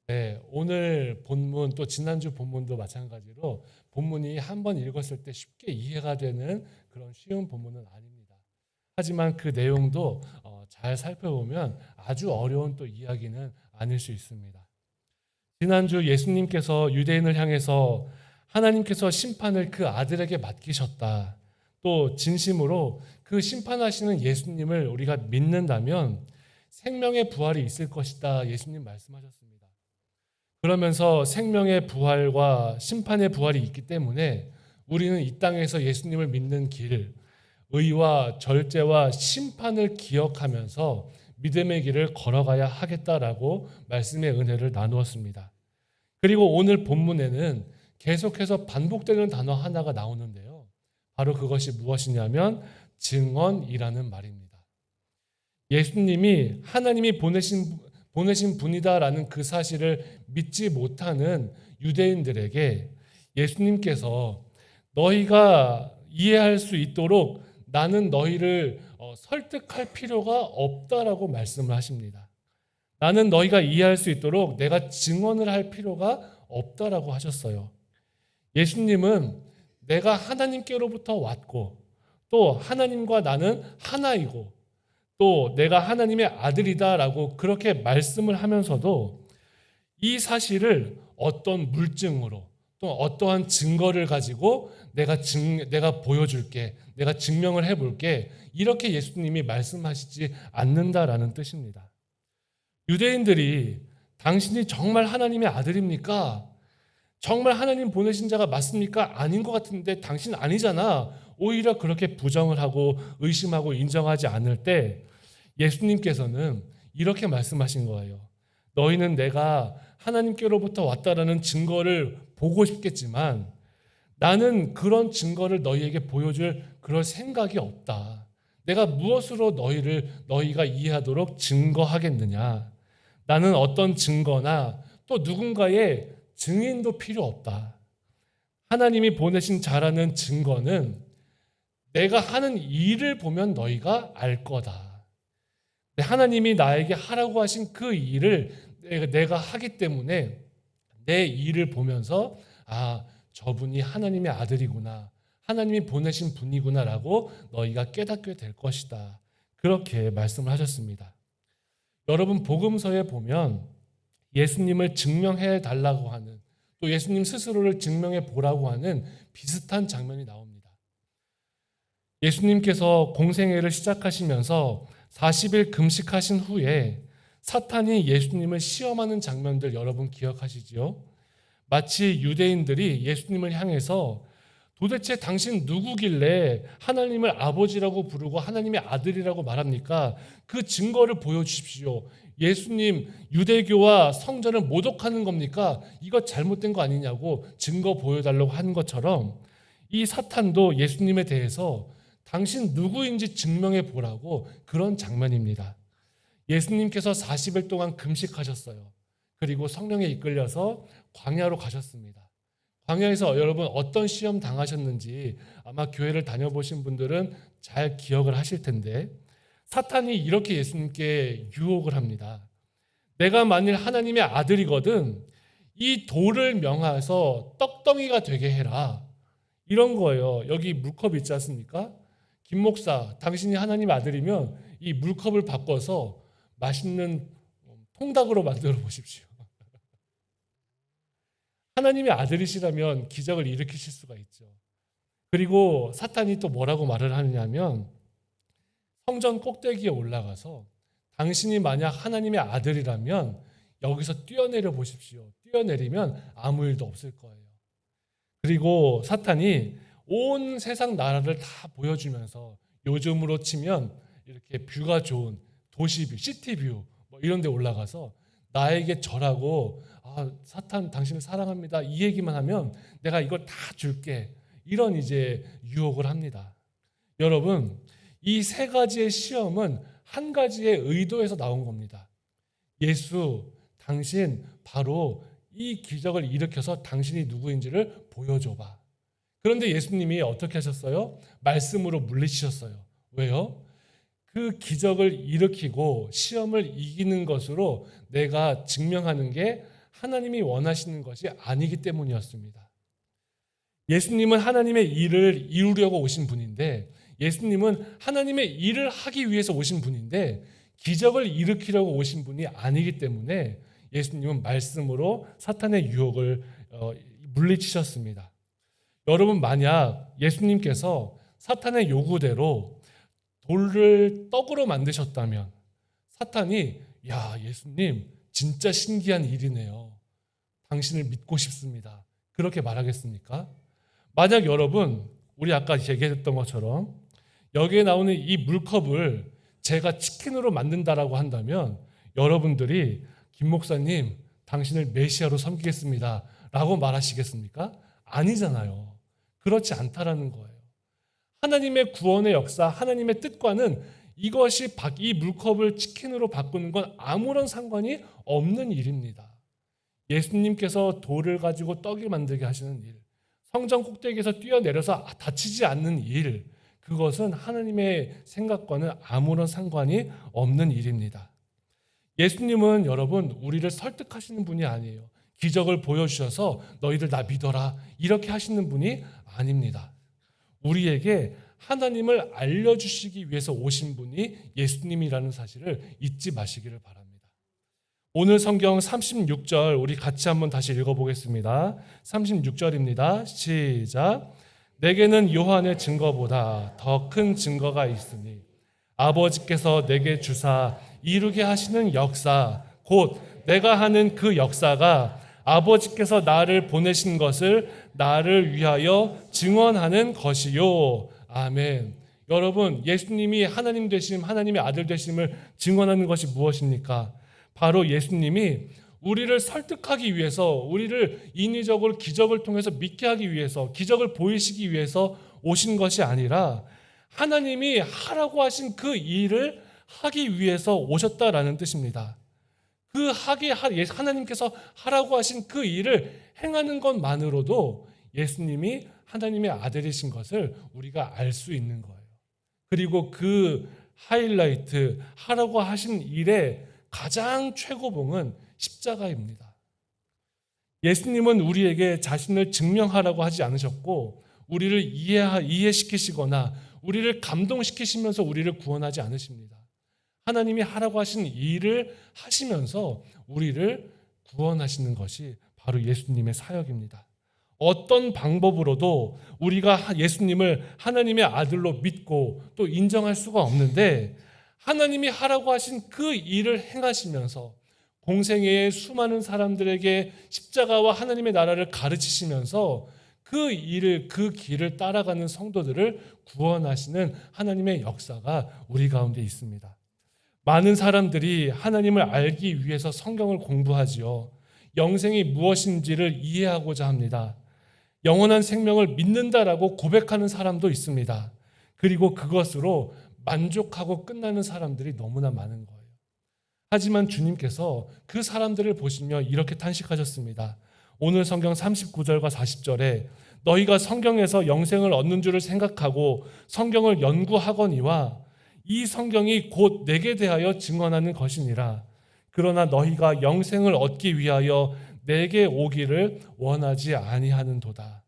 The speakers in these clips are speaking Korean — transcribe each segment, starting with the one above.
네, 오늘 본문 또 지난주 본문도 마찬가지로 본문이 한 번 읽었을 때 쉽게 이해가 되는 그런 쉬운 본문은 아닙니다. 하지만 그 내용도 잘 살펴보면 아주 어려운 또 이야기는 아닐 수 있습니다. 지난주 예수님께서 유대인을 향해서 하나님께서 심판을 그 아들에게 맡기셨다. 또 진심으로 그 심판하시는 예수님을 우리가 믿는다면 생명의 부활이 있을 것이다. 예수님 말씀하셨습니다. 그러면서 생명의 부활과 심판의 부활이 있기 때문에 우리는 이 땅에서 예수님을 믿는 길, 의와 절제와 심판을 기억하면서 믿음의 길을 걸어가야 하겠다라고 말씀의 은혜를 나누었습니다. 그리고 오늘 본문에는 계속해서 반복되는 단어 하나가 나오는데요. 바로 그것이 무엇이냐면 증언이라는 말입니다. 예수님이 하나님이 보내신 분이다라는 그 사실을 믿지 못하는 유대인들에게 예수님께서 너희가 이해할 수 있도록 나는 너희를 설득할 필요가 없다라고 말씀을 하십니다. 나는 너희가 이해할 수 있도록 내가 증언을 할 필요가 없다라고 하셨어요. 예수님은 내가 하나님께로부터 왔고 또 하나님과 나는 하나이고 또 내가 하나님의 아들이다라고 그렇게 말씀을 하면서도 이 사실을 어떤 물증으로 또 어떠한 증거를 가지고 내가 보여줄게, 내가 증명을 해볼게 이렇게 예수님이 말씀하시지 않는다라는 뜻입니다. 유대인들이 당신이 정말 하나님의 아들입니까? 정말 하나님 보내신 자가 맞습니까? 아닌 것 같은데 당신 아니잖아. 오히려 그렇게 부정을 하고 의심하고 인정하지 않을 때 예수님께서는 이렇게 말씀하신 거예요. 너희는 내가 하나님께로부터 왔다라는 증거를 보고 싶겠지만 나는 그런 증거를 너희에게 보여줄 그럴 생각이 없다. 내가 무엇으로 너희가 이해하도록 증거하겠느냐? 나는 어떤 증거나 또 누군가의 증인도 필요 없다. 하나님이 보내신 자라는 증거는 내가 하는 일을 보면 너희가 알 거다. 하나님이 나에게 하라고 하신 그 일을 내가 하기 때문에 내 일을 보면서 저분이 하나님의 아들이구나. 하나님이 보내신 분이구나라고 너희가 깨닫게 될 것이다. 그렇게 말씀을 하셨습니다. 여러분 복음서에 보면 예수님을 증명해 달라고 하는 또 예수님 스스로를 증명해 보라고 하는 비슷한 장면이 나옵니다. 예수님께서 공생애를 시작하시면서 40일 금식하신 후에 사탄이 예수님을 시험하는 장면들 여러분 기억하시지요? 마치 유대인들이 예수님을 향해서 도대체 당신 누구길래 하나님을 아버지라고 부르고 하나님의 아들이라고 말합니까? 그 증거를 보여주십시오. 예수님 유대교와 성전을 모독하는 겁니까? 이거 잘못된 거 아니냐고 증거 보여달라고 하는 것처럼 이 사탄도 예수님에 대해서 당신 누구인지 증명해 보라고 그런 장면입니다. 예수님께서 40일 동안 금식하셨어요. 그리고 성령에 이끌려서 광야로 가셨습니다. 광야에서 여러분 어떤 시험 당하셨는지 아마 교회를 다녀보신 분들은 잘 기억을 하실 텐데 사탄이 이렇게 예수님께 유혹을 합니다. 내가 만일 하나님의 아들이거든 이 돌을 명하여서 떡덩이가 되게 해라. 이런 거예요. 여기 물컵 있지 않습니까? 김 목사, 당신이 하나님의 아들이면 이 물컵을 바꿔서 맛있는 통닭으로 만들어 보십시오. 하나님의 아들이시라면 기적을 일으키실 수가 있죠. 그리고 사탄이 또 뭐라고 말을 하느냐면 성전 꼭대기에 올라가서 당신이 만약 하나님의 아들이라면 여기서 뛰어내려 보십시오. 뛰어내리면 아무 일도 없을 거예요. 그리고 사탄이 온 세상 나라를 다 보여주면서 요즘으로 치면 이렇게 뷰가 좋은 도시뷰, 시티뷰 뭐 이런 데 올라가서 나에게 절하고 사탄 당신을 사랑합니다. 이 얘기만 하면 내가 이걸 다 줄게. 이런 이제 유혹을 합니다. 여러분, 이 세 가지의 시험은 한 가지의 의도에서 나온 겁니다. 예수, 당신 바로 이 기적을 일으켜서 당신이 누구인지를 보여줘봐. 그런데 예수님이 어떻게 하셨어요? 말씀으로 물리치셨어요. 왜요? 그 기적을 일으키고 시험을 이기는 것으로 내가 증명하는 게 하나님이 원하시는 것이 아니기 때문이었습니다. 예수님은 하나님의 일을 이루려고 오신 분인데, 예수님은 하나님의 일을 하기 위해서 오신 분인데 기적을 일으키려고 오신 분이 아니기 때문에 예수님은 말씀으로 사탄의 유혹을 물리치셨습니다. 여러분, 만약 예수님께서 사탄의 요구대로 돌을 떡으로 만드셨다면 사탄이 야, 예수님 진짜 신기한 일이네요. 당신을 믿고 싶습니다. 그렇게 말하겠습니까? 만약 여러분, 우리 아까 얘기했던 것처럼 여기에 나오는 이 물컵을 제가 치킨으로 만든다라고 한다면 여러분들이 김 목사님 당신을 메시아로 섬기겠습니다 라고 말하시겠습니까? 아니잖아요. 그렇지 않다라는 거예요. 하나님의 구원의 역사, 하나님의 뜻과는 이것이 이 물컵을 치킨으로 바꾸는 건 아무런 상관이 없는 일입니다. 예수님께서 돌을 가지고 떡을 만들게 하시는 일, 성전 꼭대기에서 뛰어내려서 다치지 않는 일, 그것은 하나님의 생각과는 아무런 상관이 없는 일입니다. 예수님은 여러분 우리를 설득하시는 분이 아니에요. 기적을 보여주셔서 너희들 나 믿어라 이렇게 하시는 분이 아닙니다. 우리에게 하나님을 알려주시기 위해서 오신 분이 예수님이라는 사실을 잊지 마시기를 바랍니다. 오늘 성경 36절 우리 같이 한번 다시 읽어보겠습니다. 36절입니다. 시작. 내게는 요한의 증거보다 더 큰 증거가 있으니 아버지께서 내게 주사 이루게 하시는 역사 곧 내가 하는 그 역사가 아버지께서 나를 보내신 것을 나를 위하여 증언하는 것이요. 아멘. 여러분, 예수님이 하나님 되심, 하나님의 아들 되심을 증언하는 것이 무엇입니까? 바로 예수님이 우리를 설득하기 위해서, 우리를 인위적으로 기적을 통해서 믿게 하기 위해서, 기적을 보이시기 위해서 오신 것이 아니라 하나님이 하라고 하신 그 일을 하기 위해서 오셨다라는 뜻입니다. 하나님께서 하라고 하신 그 일을 행하는 것만으로도 예수님이 하나님의 아들이신 것을 우리가 알 수 있는 거예요. 그리고 그 하이라이트, 하라고 하신 일의 가장 최고봉은 십자가입니다. 예수님은 우리에게 자신을 증명하라고 하지 않으셨고 우리를 이해시키시거나 우리를 감동시키시면서 우리를 구원하지 않으십니다. 하나님이 하라고 하신 일을 하시면서 우리를 구원하시는 것이 바로 예수님의 사역입니다. 어떤 방법으로도 우리가 예수님을 하나님의 아들로 믿고 또 인정할 수가 없는데 하나님이 하라고 하신 그 일을 행하시면서 공생애의 수많은 사람들에게 십자가와 하나님의 나라를 가르치시면서 그 길을 따라가는 성도들을 구원하시는 하나님의 역사가 우리 가운데 있습니다. 많은 사람들이 하나님을 알기 위해서 성경을 공부하지요. 영생이 무엇인지를 이해하고자 합니다. 영원한 생명을 믿는다라고 고백하는 사람도 있습니다. 그리고 그것으로 만족하고 끝나는 사람들이 너무나 많은 거예요. 하지만 주님께서 그 사람들을 보시며 이렇게 탄식하셨습니다. 오늘 성경 39절과 40절에 너희가 성경에서 영생을 얻는 줄을 생각하고 성경을 연구하거니와 이 성경이 곧 내게 대하여 증언하는 것이니라. 그러나 너희가 영생을 얻기 위하여 내게 오기를 원하지 아니하는도다.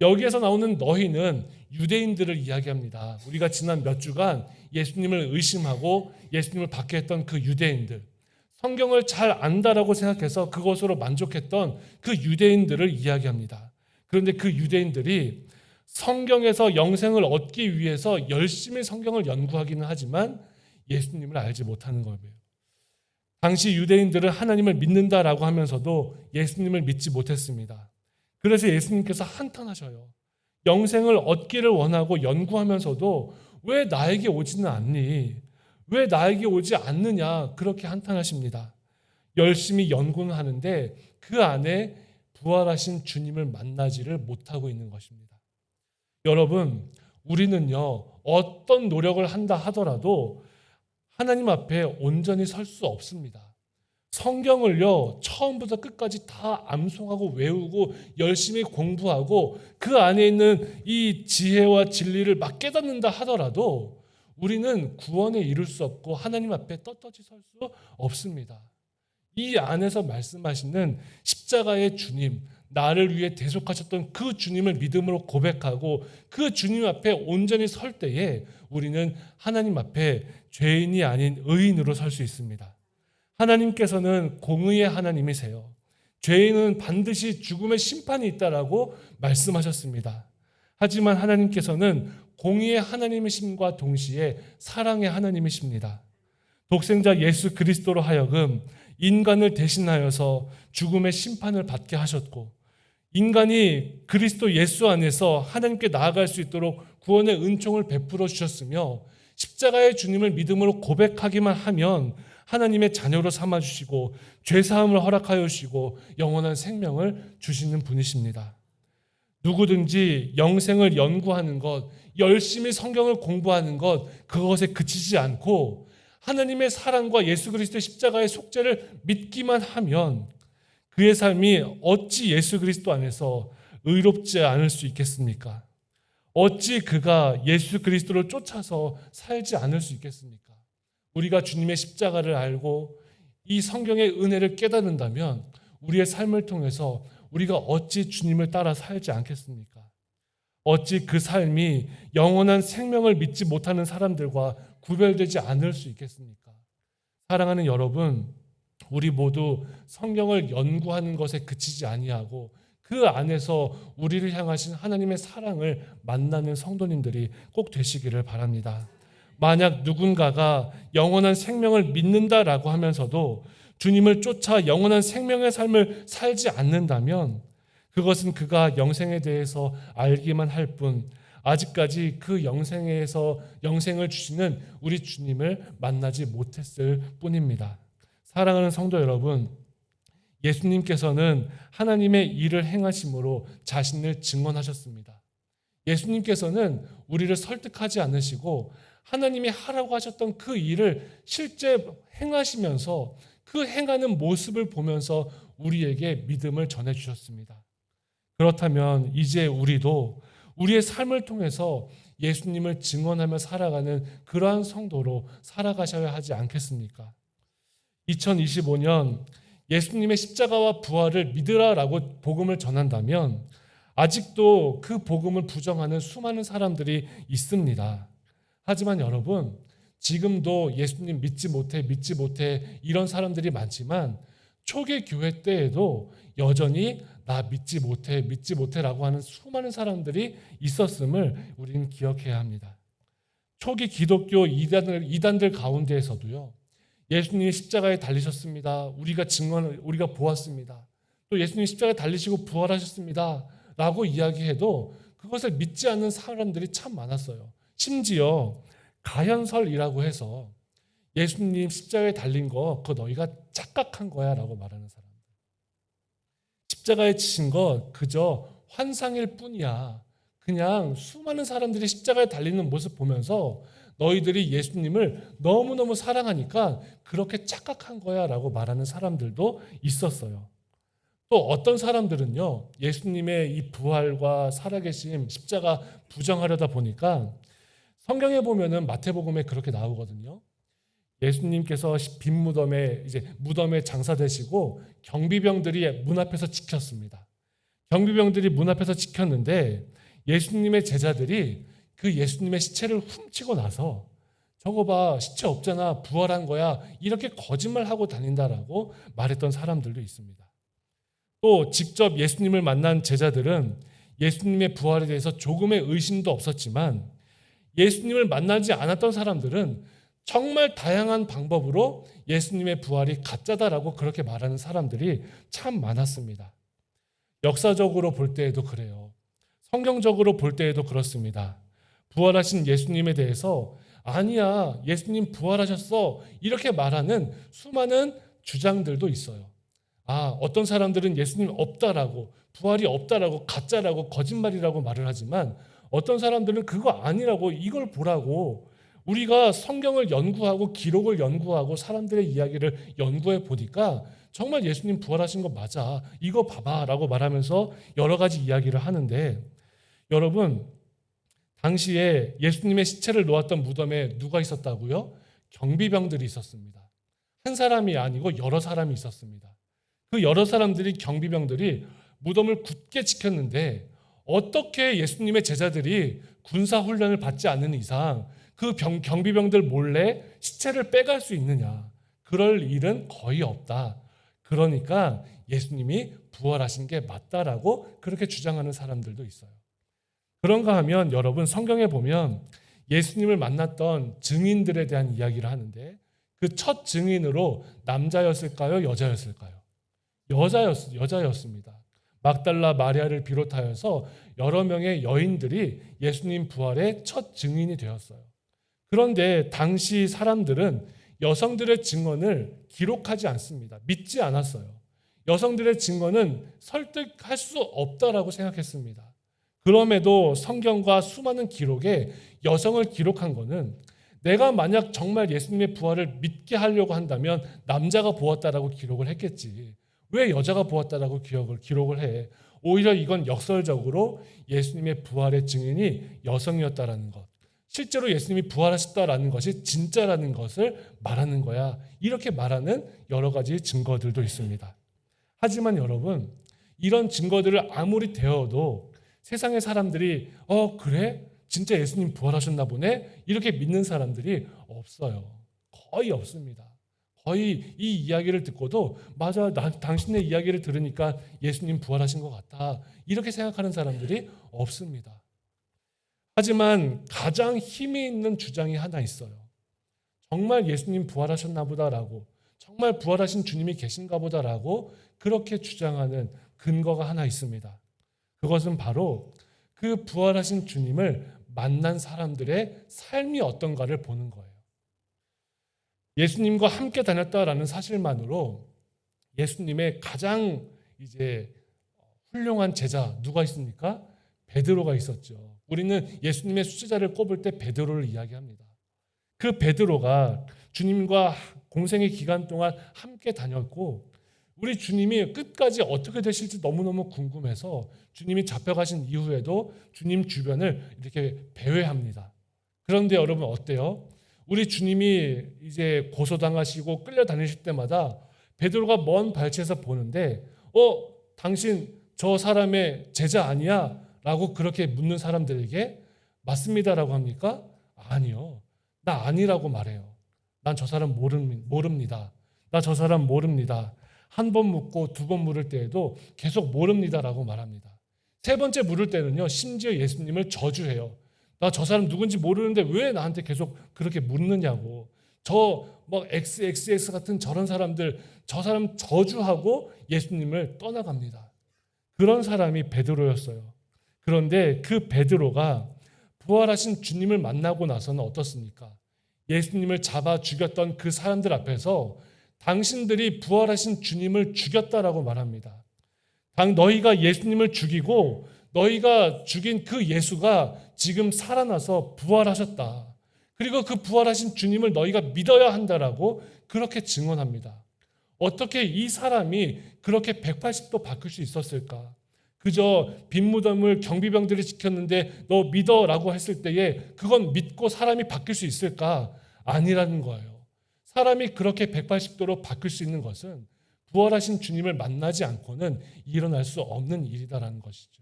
여기에서 나오는 너희는 유대인들을 이야기합니다. 우리가 지난 몇 주간 예수님을 의심하고 예수님을 박해했던 그 유대인들, 성경을 잘 안다라고 생각해서 그것으로 만족했던 그 유대인들을 이야기합니다. 그런데 그 유대인들이 성경에서 영생을 얻기 위해서 열심히 성경을 연구하기는 하지만 예수님을 알지 못하는 거예요. 당시 유대인들은 하나님을 믿는다라고 하면서도 예수님을 믿지 못했습니다. 그래서 예수님께서 한탄하셔요. 영생을 얻기를 원하고 연구하면서도 왜 나에게 오지는 않니? 왜 나에게 오지 않느냐? 그렇게 한탄하십니다. 열심히 연구는 하는데 그 안에 부활하신 주님을 만나지를 못하고 있는 것입니다. 여러분, 우리는요, 어떤 노력을 한다 하더라도 하나님 앞에 온전히 설 수 없습니다. 성경을요, 처음부터 끝까지 다 암송하고 외우고 열심히 공부하고 그 안에 있는 이 지혜와 진리를 막 깨닫는다 하더라도 우리는 구원에 이룰 수 없고 하나님 앞에 떳떳이 설 수 없습니다. 이 안에서 말씀하시는 십자가의 주님, 나를 위해 대속하셨던 그 주님을 믿음으로 고백하고 그 주님 앞에 온전히 설 때에 우리는 하나님 앞에 죄인이 아닌 의인으로 설 수 있습니다. 하나님께서는 공의의 하나님이세요. 죄인은 반드시 죽음의 심판이 있다라고 말씀하셨습니다. 하지만 하나님께서는 공의의 하나님이심과 동시에 사랑의 하나님이십니다. 독생자 예수 그리스도로 하여금 인간을 대신하여서 죽음의 심판을 받게 하셨고, 인간이 그리스도 예수 안에서 하나님께 나아갈 수 있도록 구원의 은총을 베풀어 주셨으며, 십자가의 주님을 믿음으로 고백하기만 하면 하나님의 자녀로 삼아주시고 죄사함을 허락하여 주시고 영원한 생명을 주시는 분이십니다. 누구든지 영생을 연구하는 것, 열심히 성경을 공부하는 것, 그것에 그치지 않고 하나님의 사랑과 예수 그리스도의 십자가의 속죄를 믿기만 하면 그의 삶이 어찌 예수 그리스도 안에서 의롭지 않을 수 있겠습니까? 어찌 그가 예수 그리스도를 쫓아서 살지 않을 수 있겠습니까? 우리가 주님의 십자가를 알고 이 성경의 은혜를 깨닫는다면 우리의 삶을 통해서 우리가 어찌 주님을 따라 살지 않겠습니까? 어찌 그 삶이 영원한 생명을 믿지 못하는 사람들과 구별되지 않을 수 있겠습니까? 사랑하는 여러분, 우리 모두 성경을 연구하는 것에 그치지 아니하고 그 안에서 우리를 향하신 하나님의 사랑을 만나는 성도님들이 꼭 되시기를 바랍니다. 만약 누군가가 영원한 생명을 믿는다라고 하면서도 주님을 쫓아 영원한 생명의 삶을 살지 않는다면 그것은 그가 영생에 대해서 알기만 할 뿐 아직까지 그 영생에서 영생을 주시는 우리 주님을 만나지 못했을 뿐입니다. 사랑하는 성도 여러분, 예수님께서는 하나님의 일을 행하심으로 자신을 증언하셨습니다. 예수님께서는 우리를 설득하지 않으시고 하나님이 하라고 하셨던 그 일을 실제 행하시면서 그 행하는 모습을 보면서 우리에게 믿음을 전해주셨습니다. 그렇다면 이제 우리도 우리의 삶을 통해서 예수님을 증언하며 살아가는 그러한 성도로 살아가셔야 하지 않겠습니까? 2025년 예수님의 십자가와 부활을 믿으라라고 복음을 전한다면 아직도 그 복음을 부정하는 수많은 사람들이 있습니다. 하지만 여러분, 지금도 예수님 믿지 못해 이런 사람들이 많지만 초기 교회 때에도 여전히 나 믿지 못해라고 하는 수많은 사람들이 있었음을 우리는 기억해야 합니다. 초기 기독교 이단들 가운데에서도요, 예수님이 십자가에 달리셨습니다. 우리가 보았습니다. 또 예수님이 십자가에 달리시고 부활하셨습니다. 라고 이야기해도 그것을 믿지 않는 사람들이 참 많았어요. 심지어 가현설이라고 해서 예수님 십자가에 달린 거 그거 너희가 착각한 거야 라고 말하는 사람들. 십자가에 치신 거 그저 환상일 뿐이야. 그냥 수많은 사람들이 십자가에 달리는 모습 보면서 너희들이 예수님을 너무너무 사랑하니까 그렇게 착각한 거야 라고 말하는 사람들도 있었어요. 또 어떤 사람들은요, 예수님의 이 부활과 살아계심, 십자가 부정하려다 보니까 성경에 보면은 마태복음에 그렇게 나오거든요. 예수님께서 빈 무덤에 장사되시고 경비병들이 문 앞에서 지켰습니다. 경비병들이 문 앞에서 지켰는데 예수님의 제자들이 그 예수님의 시체를 훔치고 나서 저거 봐, 시체 없잖아, 부활한 거야, 이렇게 거짓말하고 다닌다라고 말했던 사람들도 있습니다. 또 직접 예수님을 만난 제자들은 예수님의 부활에 대해서 조금의 의심도 없었지만 예수님을 만나지 않았던 사람들은 정말 다양한 방법으로 예수님의 부활이 가짜다라고 그렇게 말하는 사람들이 참 많았습니다. 역사적으로 볼 때에도 그래요. 성경적으로 볼 때에도 그렇습니다. 부활하신 예수님에 대해서 아니야, 예수님 부활하셨어, 이렇게 말하는 수많은 주장들도 있어요. 어떤 사람들은 예수님 없다라고, 부활이 없다라고, 가짜라고, 거짓말이라고 말을 하지만 어떤 사람들은 그거 아니라고, 이걸 보라고, 우리가 성경을 연구하고 기록을 연구하고 사람들의 이야기를 연구해 보니까 정말 예수님 부활하신 거 맞아, 이거 봐봐 라고 말하면서 여러 가지 이야기를 하는데, 여러분, 당시에 예수님의 시체를 놓았던 무덤에 누가 있었다고요? 경비병들이 있었습니다. 한 사람이 아니고 여러 사람이 있었습니다. 그 여러 사람들이 경비병들이 무덤을 굳게 지켰는데 어떻게 예수님의 제자들이 군사 훈련을 받지 않는 이상 그 경비병들 몰래 시체를 빼갈 수 있느냐? 그럴 일은 거의 없다. 그러니까 예수님이 부활하신 게 맞다라고 그렇게 주장하는 사람들도 있어요. 그런가 하면 여러분 성경에 보면 예수님을 만났던 증인들에 대한 이야기를 하는데 그 첫 증인으로 남자였을까요? 여자였을까요? 여자였습니다. 막달라 마리아를 비롯하여서 여러 명의 여인들이 예수님 부활의 첫 증인이 되었어요. 그런데 당시 사람들은 여성들의 증언을 기록하지 않습니다. 믿지 않았어요. 여성들의 증언은 설득할 수 없다라고 생각했습니다. 그럼에도 성경과 수많은 기록에 여성을 기록한 것은 내가 만약 정말 예수님의 부활을 믿게 하려고 한다면 남자가 보았다라고 기록을 했겠지. 왜 여자가 보았다라고 기록을 해? 오히려 이건 역설적으로 예수님의 부활의 증인이 여성이었다라는 것. 실제로 예수님이 부활하셨다라는 것이 진짜라는 것을 말하는 거야. 이렇게 말하는 여러 가지 증거들도 있습니다. 하지만 여러분, 이런 증거들을 아무리 대어도 세상의 사람들이 그래? 진짜 예수님 부활하셨나 보네? 이렇게 믿는 사람들이 없어요. 거의 없습니다. 거의 이 이야기를 듣고도 맞아, 당신의 이야기를 들으니까 예수님 부활하신 것 같다. 이렇게 생각하는 사람들이 없습니다. 하지만 가장 힘이 있는 주장이 하나 있어요. 정말 예수님 부활하셨나 보다라고, 정말 부활하신 주님이 계신가 보다라고 그렇게 주장하는 근거가 하나 있습니다. 그것은 바로 그 부활하신 주님을 만난 사람들의 삶이 어떤가를 보는 거예요. 예수님과 함께 다녔다라는 사실만으로 예수님의 가장 훌륭한 제자 누가 있습니까? 베드로가 있었죠. 우리는 예수님의 수제자를 꼽을 때 베드로를 이야기합니다. 그 베드로가 주님과 공생의 기간 동안 함께 다녔고 우리 주님이 끝까지 어떻게 되실지 너무너무 궁금해서 주님이 잡혀가신 이후에도 주님 주변을 이렇게 배회합니다. 그런데 여러분 어때요? 우리 주님이 이제 고소당하시고 끌려다니실 때마다 베드로가 먼 발치에서 보는데 당신 저 사람의 제자 아니야? 라고 그렇게 묻는 사람들에게 맞습니다라고 합니까? 아니요. 나 아니라고 말해요. 난 저 사람 모릅니다. 나 저 사람 모릅니다. 한 번 묻고 두 번 물을 때에도 계속 모릅니다라고 말합니다. 세 번째 물을 때는요. 심지어 예수님을 저주해요. 나 저 사람 누군지 모르는데 왜 나한테 계속 그렇게 묻느냐고. XXX 같은 저런 사람들, 저 사람 저주하고 예수님을 떠나갑니다. 그런 사람이 베드로였어요. 그런데 그 베드로가 부활하신 주님을 만나고 나서는 어떻습니까? 예수님을 잡아 죽였던 그 사람들 앞에서 당신들이 부활하신 주님을 죽였다라고 말합니다. 너희가 예수님을 죽이고 너희가 죽인 그 예수가 지금 살아나서 부활하셨다. 그리고 그 부활하신 주님을 너희가 믿어야 한다라고 그렇게 증언합니다. 어떻게 이 사람이 그렇게 180도 바뀔 수 있었을까? 그저 빈 무덤을 경비병들이 지켰는데 너 믿어라고 했을 때에 그건 믿고 사람이 바뀔 수 있을까? 아니라는 거예요. 사람이 그렇게 180도로 바뀔 수 있는 것은 부활하신 주님을 만나지 않고는 일어날 수 없는 일이다라는 것이죠.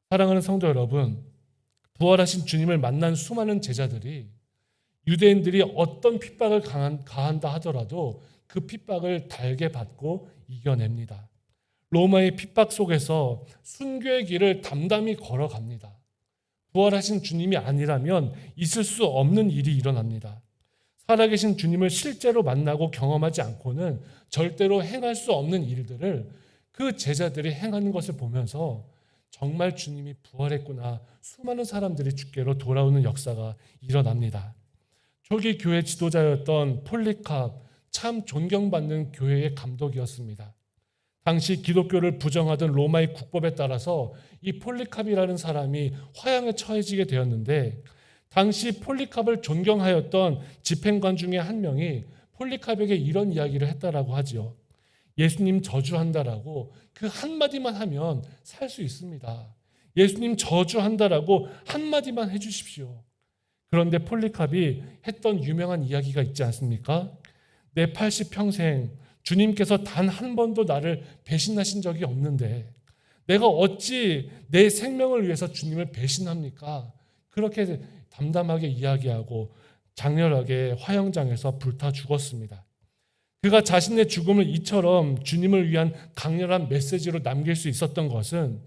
사랑하는 성도 여러분, 부활하신 주님을 만난 수많은 제자들이 유대인들이 어떤 핍박을 가한다 하더라도 그 핍박을 달게 받고 이겨냅니다. 로마의 핍박 속에서 순교의 길을 담담히 걸어갑니다. 부활하신 주님이 아니라면 있을 수 없는 일이 일어납니다. 살아계신 주님을 실제로 만나고 경험하지 않고는 절대로 행할 수 없는 일들을 그 제자들이 행하는 것을 보면서 정말 주님이 부활했구나. 수많은 사람들이 주께로 돌아오는 역사가 일어납니다. 초기 교회 지도자였던 폴리캅, 참 존경받는 교회의 감독이었습니다. 당시 기독교를 부정하던 로마의 국법에 따라서 이 폴리캅이라는 사람이 화형에 처해지게 되었는데 당시 폴리캅을 존경하였던 집행관 중에 한 명이 폴리캅에게 이런 이야기를 했다라고 하지요. 예수님 저주한다라고 그 한마디만 하면 살 수 있습니다. 예수님 저주한다라고 한마디만 해주십시오. 그런데 폴리캅이 했던 유명한 이야기가 있지 않습니까? 내 80평생 주님께서 단 한 번도 나를 배신하신 적이 없는데 내가 어찌 내 생명을 위해서 주님을 배신합니까? 그렇게 담담하게 이야기하고 장렬하게 화형장에서 불타 죽었습니다. 그가 자신의 죽음을 이처럼 주님을 위한 강렬한 메시지로 남길 수 있었던 것은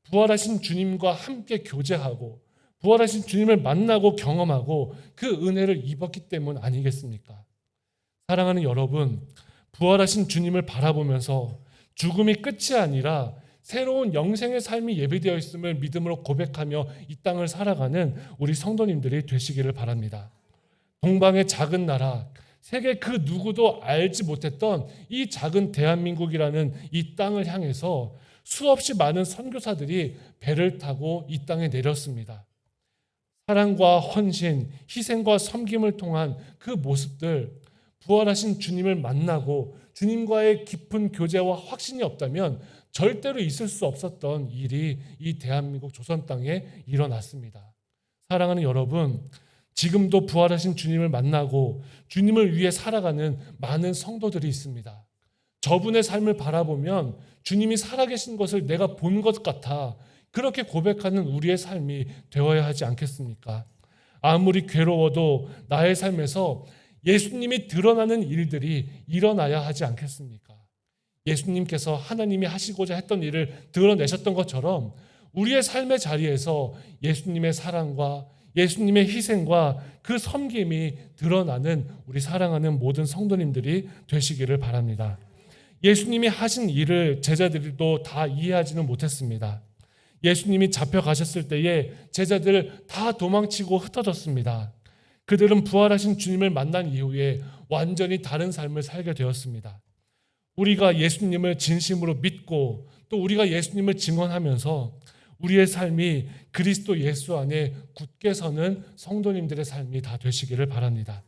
부활하신 주님과 함께 교제하고 부활하신 주님을 만나고 경험하고 그 은혜를 입었기 때문 아니겠습니까? 사랑하는 여러분, 부활하신 주님을 바라보면서 죽음이 끝이 아니라 새로운 영생의 삶이 예비되어 있음을 믿음으로 고백하며 이 땅을 살아가는 우리 성도님들이 되시기를 바랍니다. 동방의 작은 나라, 세계 그 누구도 알지 못했던 이 작은 대한민국이라는 이 땅을 향해서 수없이 많은 선교사들이 배를 타고 이 땅에 내렸습니다. 사랑과 헌신, 희생과 섬김을 통한 그 모습들, 부활하신 주님을 만나고 주님과의 깊은 교제와 확신이 없다면 절대로 있을 수 없었던 일이 이 대한민국 조선 땅에 일어났습니다. 사랑하는 여러분, 지금도 부활하신 주님을 만나고 주님을 위해 살아가는 많은 성도들이 있습니다. 저분의 삶을 바라보면 주님이 살아계신 것을 내가 본 것 같아 그렇게 고백하는 우리의 삶이 되어야 하지 않겠습니까? 아무리 괴로워도 나의 삶에서 예수님이 드러나는 일들이 일어나야 하지 않겠습니까? 예수님께서 하나님이 하시고자 했던 일을 드러내셨던 것처럼 우리의 삶의 자리에서 예수님의 사랑과 예수님의 희생과 그 섬김이 드러나는 우리 사랑하는 모든 성도님들이 되시기를 바랍니다. 예수님이 하신 일을 제자들도 다 이해하지는 못했습니다. 예수님이 잡혀가셨을 때에 제자들 다 도망치고 흩어졌습니다. 그들은 부활하신 주님을 만난 이후에 완전히 다른 삶을 살게 되었습니다. 우리가 예수님을 진심으로 믿고 또 우리가 예수님을 증언하면서 우리의 삶이 그리스도 예수 안에 굳게 서는 성도님들의 삶이 다 되시기를 바랍니다.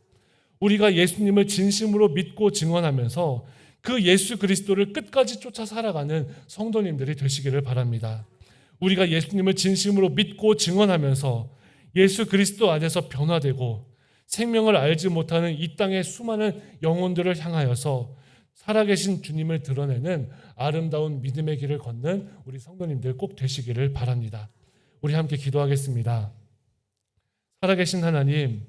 우리가 예수님을 진심으로 믿고 증언하면서 그 예수 그리스도를 끝까지 쫓아 살아가는 성도님들이 되시기를 바랍니다. 우리가 예수님을 진심으로 믿고 증언하면서 예수 그리스도 안에서 변화되고 생명을 알지 못하는 이 땅의 수많은 영혼들을 향하여서 살아계신 주님을 드러내는 아름다운 믿음의 길을 걷는 우리 성도님들 꼭 되시기를 바랍니다. 우리 함께 기도하겠습니다. 살아계신 하나님,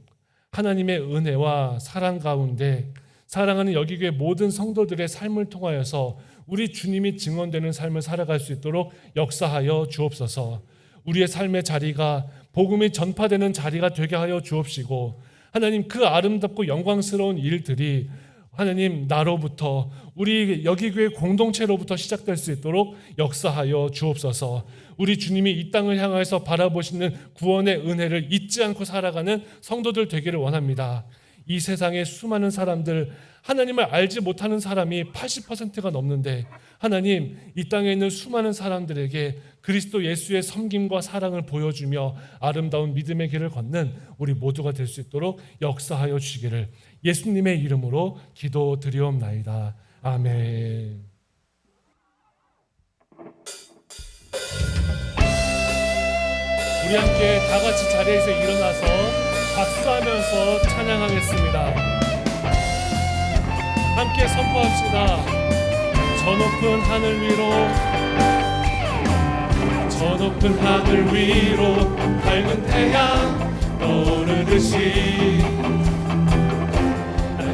하나님의 은혜와 사랑 가운데 사랑하는 여기교회 모든 성도들의 삶을 통하여서 우리 주님이 증언되는 삶을 살아갈 수 있도록 역사하여 주옵소서. 우리의 삶의 자리가 복음이 전파되는 자리가 되게 하여 주옵시고 하나님 그 아름답고 영광스러운 일들이 하나님 나로부터 우리 여기교회 공동체로부터 시작될 수 있도록 역사하여 주옵소서. 우리 주님이 이 땅을 향해서 바라보시는 구원의 은혜를 잊지 않고 살아가는 성도들 되기를 원합니다. 이 세상의 수많은 사람들, 하나님을 알지 못하는 사람이 80%가 넘는데 하나님 이 땅에 있는 수많은 사람들에게 그리스도 예수의 섬김과 사랑을 보여주며 아름다운 믿음의 길을 걷는 우리 모두가 될 수 있도록 역사하여 주시기를 예수님의 이름으로 기도드리옵나이다. 아멘. 우리 함께 다 같이 자리에서 일어나서 박수하면서 찬양하겠습니다. 함께 선포합시다. 저 높은 하늘 위로 저 높은 하늘 위로 밝은 태양 떠오르듯이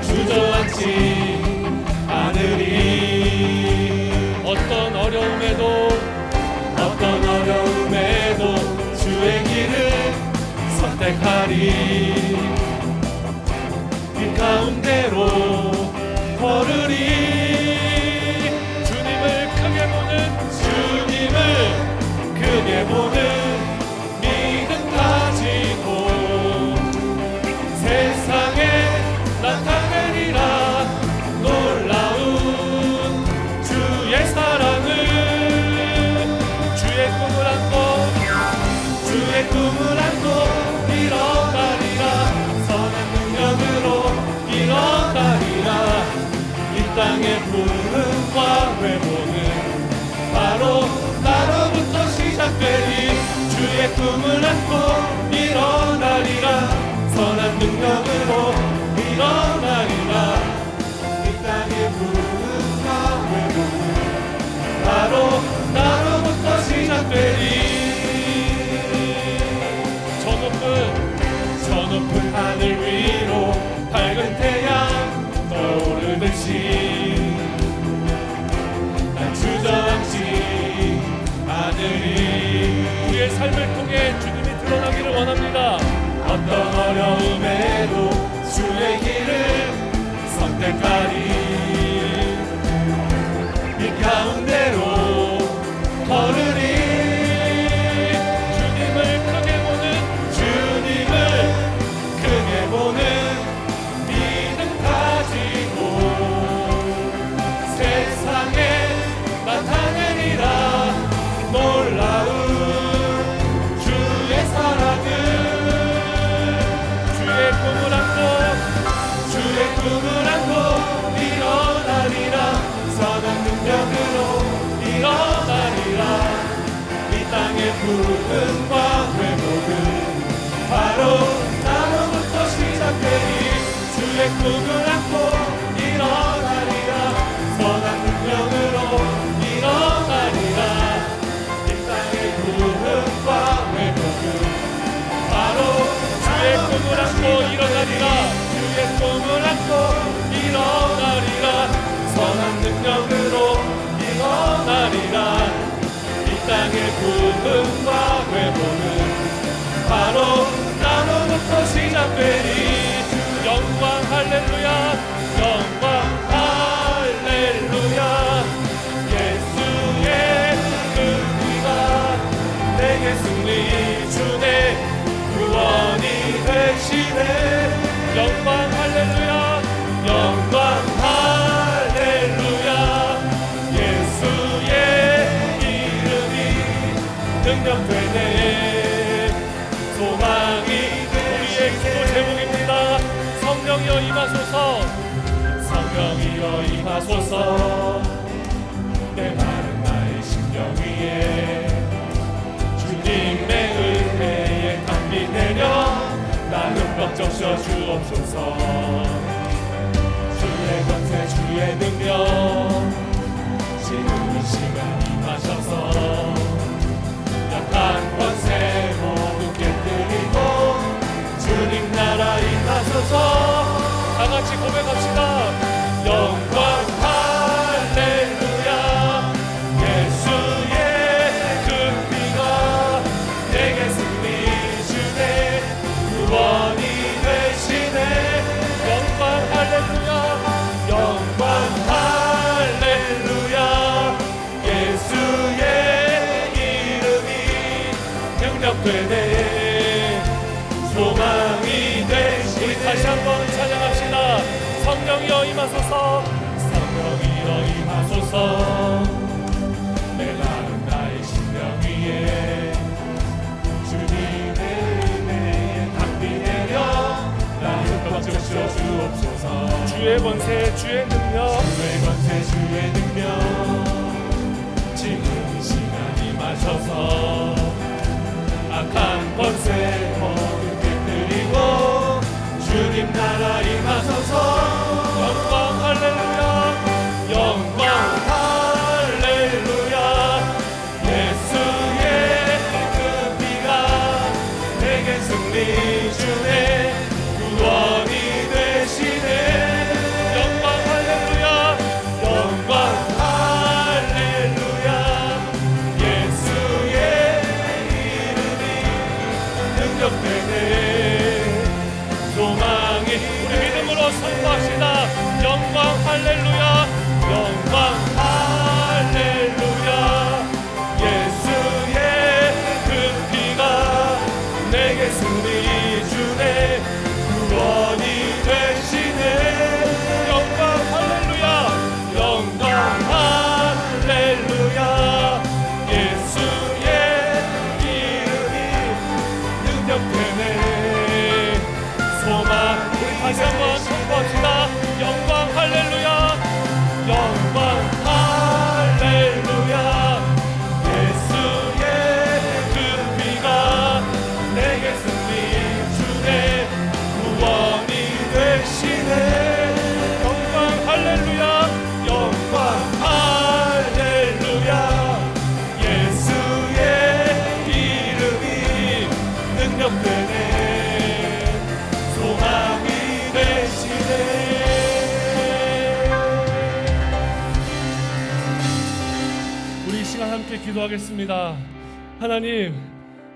주저앉지 않으리. 어떤 어려움에도 주의 길을 선택하리. 그 가운데로 걸으리. 주님을 크게 보는 믿음 가지고 세상에 나타내리라. 놀라운 주의 사랑을 주의 꿈을 안고 일어나리라. 선한 능력으로 일어나리라. 이 땅의 부흥과 회복은 바로 나로부터 시작되리. 주의 꿈을 안고 일어나리라. 선한 능력으로 일어나리라. 우리의 삶을 통해 주님이 드러나기를 원합니다. 어떤 어려움에도 주의 길을 선택하리. 이 가운데로 걸으리. 주님을 크게 보는 주님을 크게 보는 믿음 가지고 세상에 나타내리라. 놀라운 주의 사랑을. 주의 꿈을 안고 주의 꿈을 안고 일어나리라. 선한 능력으로 일어나리라. 이 땅의 부흥과 회복은 바로 나로부터 시작되리. 주의 꿈을 안고 일어나리라. 선한 능력으로 일어나리라. 이 땅의 부흥과 회복은 바로 주의 꿈을 안고 일어나리라. 주의 꿈을 안고 일어나리라. 선한 능력으로 일어나리라. 이 땅의 부흥과 회복은 바로 나로부터 시작되리. 영광 할렐루야. 영광 할렐루야. 예수의 그 피가 내게 승리 주네. 구원이 되시네. 영광 할렐루야. 영광 할렐루야. 예수의 이름이 능력되네. 소망이 우리의 기도 제목입니다. 성령이여 임하소서. 성령이여 임하소서. 내 마른 나의 심령 위에 주님의 은혜에 담비 내려 나 흠뻑 적셔 주옵소서. 주의 권세 주의 능력 지금 이 시간 임하셔서 약한 권세 모두 깨뜨리고 주님 나라 임하소서. 다 같이 고백합시다. 영광 할렐루야. 예수의 그 피가 내게 승리 주네. 구원이 되시네. 영광 할렐루야. 영광 할렐루야. 예수의 이름이 능력되네. 소망이 되시네. 다시 한번 찬양합시다. 성령이여 임하소서. 성령이여 임하소서. 내 마음 나의 심령 위에 주님의 은혜에 담비 내려 나 흠뻑 적셔 주옵소서. 주의 권세 주의 능력 주의 권세 주의 능력 지금 이 시간 임하셔서 악한 권세 모두 깨뜨리고 주님 나라 임하소서. 영광 할렐루야. 영광 할렐루야. 예수의 그 피가 내게 승리 주네. 구원이 되시네. 영광 할렐루야. 영광 할렐루야. 예수의 이름이 능력되네. 소망이 우리 믿음으로 선포합시다. 영광 할렐루야. 영광 할렐루야. 예수의 그 피가 내게 승리 주네. 구원이 되시네. 영광 할렐루야. 영광 할렐루야. 예수의 이름이 능력되네. 소망 다시 한번 선포합시다. 영광 할렐루야. 영광 할렐루야. 예수의 그 피가 내게 승리 주네. 구원이 되시네. 영광 할렐루야. 영광 할렐루야. 예수의 이름이 능력되네. 소망이 되시네. 우리 이 시간 함께 기도하겠습니다. 하나님,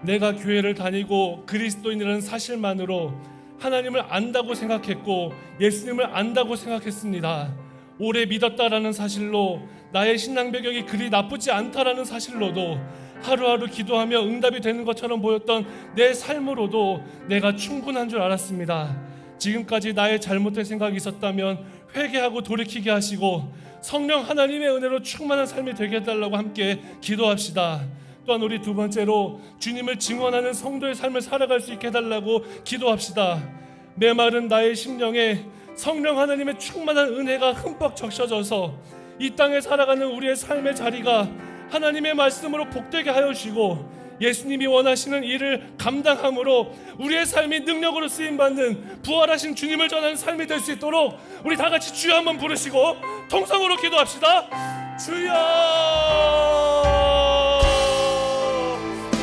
내가 교회를 다니고 그리스도인이라는 사실만으로 하나님을 안다고 생각했고 예수님을 안다고 생각했습니다. 오래 믿었다라는 사실로 나의 신앙 배경이 그리 나쁘지 않다라는 사실로도 하루하루 기도하며 응답이 되는 것처럼 보였던 내 삶으로도 내가 충분한 줄 알았습니다. 지금까지 나의 잘못된 생각이 있었다면 회개하고 돌이키게 하시고 성령 하나님의 은혜로 충만한 삶이 되게 해달라고 함께 기도합시다. 또한 우리 두 번째로 주님을 증언하는 성도의 삶을 살아갈 수 있게 해달라고 기도합시다. 메마른 나의 심령에 성령 하나님의 충만한 은혜가 흠뻑 적셔져서 이 땅에 살아가는 우리의 삶의 자리가 하나님의 말씀으로 복되게 하여 주시고 예수님이 원하시는 일을 감당함으로 우리의 삶이 능력으로 쓰임받는 부활하신 주님을 전하는 삶이 될 수 있도록 우리 다 같이 주여 한번 부르시고 통성으로 기도합시다. 주여!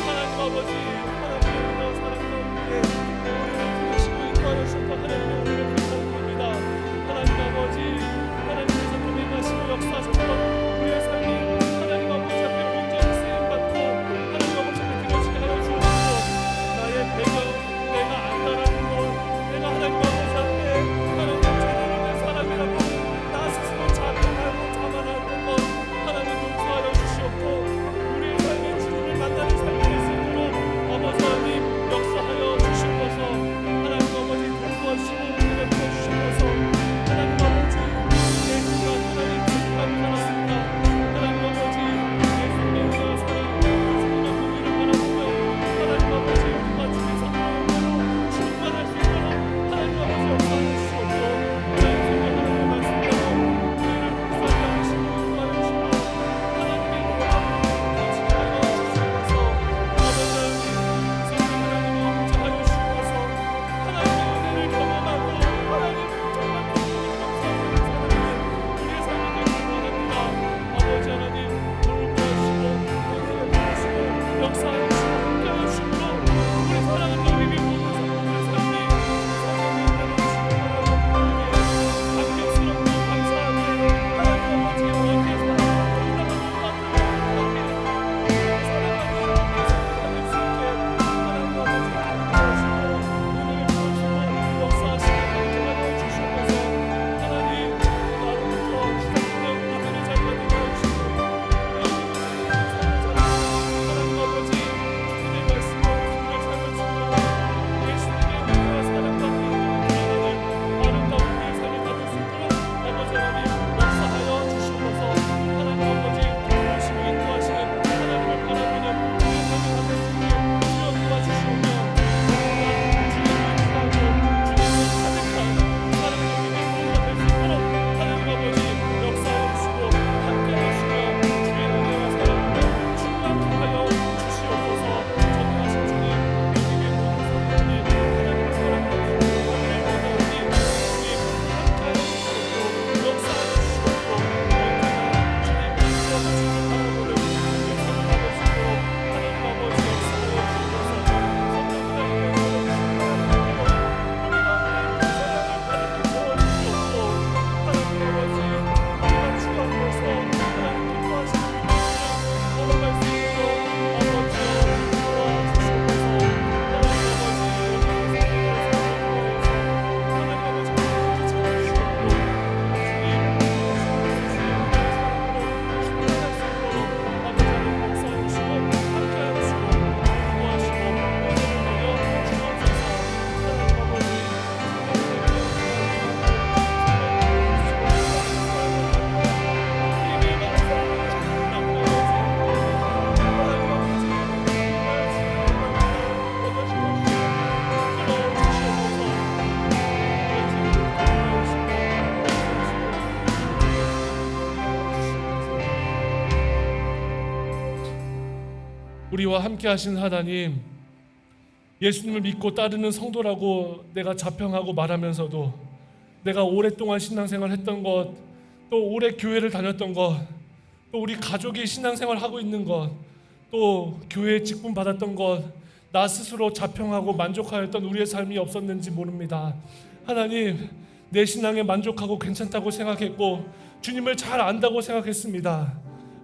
하나님 아버지, 하나님의 사랑 가운데 우리를 부르시고 인도하여 주셨던 하나님의 은혜를 감사드립니다. 하나님 아버지, 하나님께서 통행하시고 역사하셨던 우리의 삶이 하나님 아버지 앞에 온전히 쓰임받고 하나님 아버지 앞에 드려지게 하여 주옵소서. 나의 배경, 내가 안다라는 것, 내가 하나님 아버지 앞에 하나님 제대로 된 사람이라고 나 스스로 자평하고 자만하는 것 하나님 용서하여 주시옵고 우리의 삶이 주님을 만나는 삶이 될 수 있도록 아버지 하나님 역사하여 주시옵소서. 하나님 아버지 도와주시고 은혜 부어주시옵소서. 하나님 아버지 예수가 하나님 축복하고 살았습니다. 하나님 아버지 예수님의 은혜와 사랑 예수님의 공의를 바라보며 하나님 아버지 우리가 주님의 사랑으로 충만할 수 있도록 하나님 아버지 역사하여 주시옵고 하나님의 말씀대로 우리를 불쌍히 하시고 인도하여 주시고 하나님의 은혜와 같이 하여 주시옵소서. 아버지 하나님 성령 하나님과 함께하여 주시옵소서. 하나님의 은혜를 경험하고 하나님 정말 기쁨이 감사하는 사람이 우리의 삶이 되기를 원합니다. 아버지 하나님 돌보시고 은혜를 베푸시고 역사하여 주시고 함께하여 주시므로 우리 사랑하는 우리 모든 성도들의 삶이 성령의 은혜로 주시고 감격스럽고 감사하게 하나님 아버지의 원하게 사랑하는 우리와 함께 하신 하나님, 예수님을 믿고 따르는 성도라고 내가 자평하고 말하면서도 내가 오랫동안 신앙생활 했던 것, 또 오래 교회를 다녔던 것, 또 우리 가족이 신앙생활 하고 있는 것, 또 교회에 직분 받았던 것, 나 스스로 자평하고 만족하였던 우리의 삶이 없었는지 모릅니다. 하나님, 내 신앙에 만족하고 괜찮다고 생각했고 주님을 잘 안다고 생각했습니다.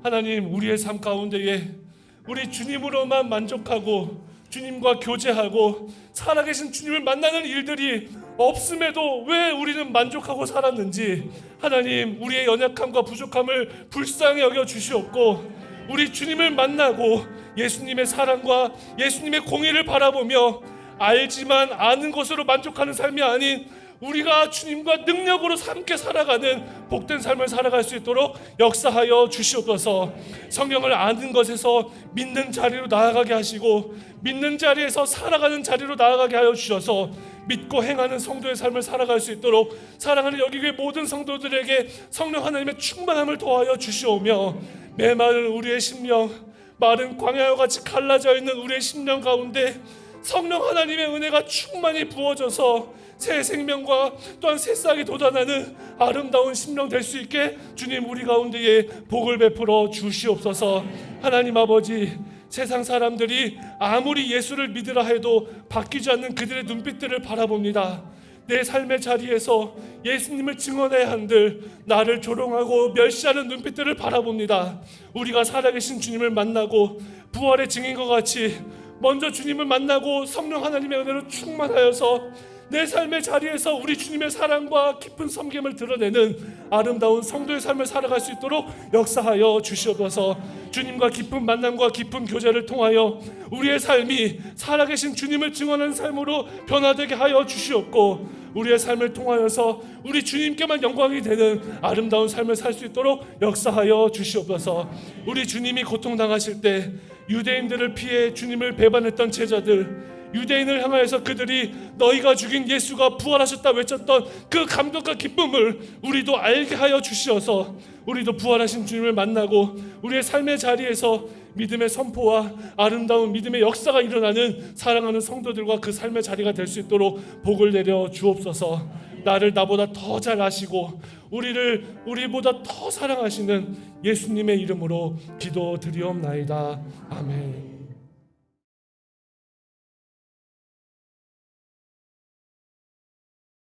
하나님, 우리의 삶 가운데에 우리 주님으로만 만족하고 주님과 교제하고 살아계신 주님을 만나는 일들이 없음에도 왜 우리는 만족하고 살았는지 하나님, 우리의 연약함과 부족함을 불쌍히 여겨 주시옵고 우리 주님을 만나고 예수님의 사랑과 예수님의 공의를 바라보며 알지만 아는 것으로 만족하는 삶이 아닌 우리가 주님과 능력으로 함께 살아가는 복된 삶을 살아갈 수 있도록 역사하여 주시옵소서. 성경을 아는 것에서 믿는 자리로 나아가게 하시고 믿는 자리에서 살아가는 자리로 나아가게 하여 주셔서 믿고 행하는 성도의 삶을 살아갈 수 있도록 사랑하는 여기 교회 모든 성도들에게 성령 하나님의 충만함을 더하여 주시오며 메마른 우리의 심령, 마른 광야와 같이 갈라져 있는 우리의 심령 가운데 성령 하나님의 은혜가 충만히 부어져서 새 생명과 또한 새싹이 돋아나는 아름다운 심령 될 수 있게 주님 우리 가운데에 복을 베풀어 주시옵소서. 하나님 아버지, 세상 사람들이 아무리 예수를 믿으라 해도 바뀌지 않는 그들의 눈빛들을 바라봅니다. 내 삶의 자리에서 예수님을 증언해야 한들 나를 조롱하고 멸시하는 눈빛들을 바라봅니다. 우리가 살아계신 주님을 만나고 부활의 증인과 같이 먼저 주님을 만나고 성령 하나님의 은혜로 충만하여서 내 삶의 자리에서 우리 주님의 사랑과 깊은 섬김을 드러내는 아름다운 성도의 삶을 살아갈 수 있도록 역사하여 주시옵소서. 주님과 깊은 만남과 깊은 교제를 통하여 우리의 삶이 살아계신 주님을 증언하는 삶으로 변화되게 하여 주시옵고 우리의 삶을 통하여서 우리 주님께만 영광이 되는 아름다운 삶을 살 수 있도록 역사하여 주시옵소서. 우리 주님이 고통당하실 때 유대인들을 피해 주님을 배반했던 제자들, 유대인을 향하여서 그들이 너희가 죽인 예수가 부활하셨다 외쳤던 그 감격과 기쁨을 우리도 알게 하여 주시어서 우리도 부활하신 주님을 만나고 우리의 삶의 자리에서 믿음의 선포와 아름다운 믿음의 역사가 일어나는 사랑하는 성도들과 그 삶의 자리가 될 수 있도록 복을 내려 주옵소서. 나를 나보다 더 잘 아시고 우리를 우리보다 더 사랑하시는 예수님의 이름으로 기도드리옵나이다. 아멘.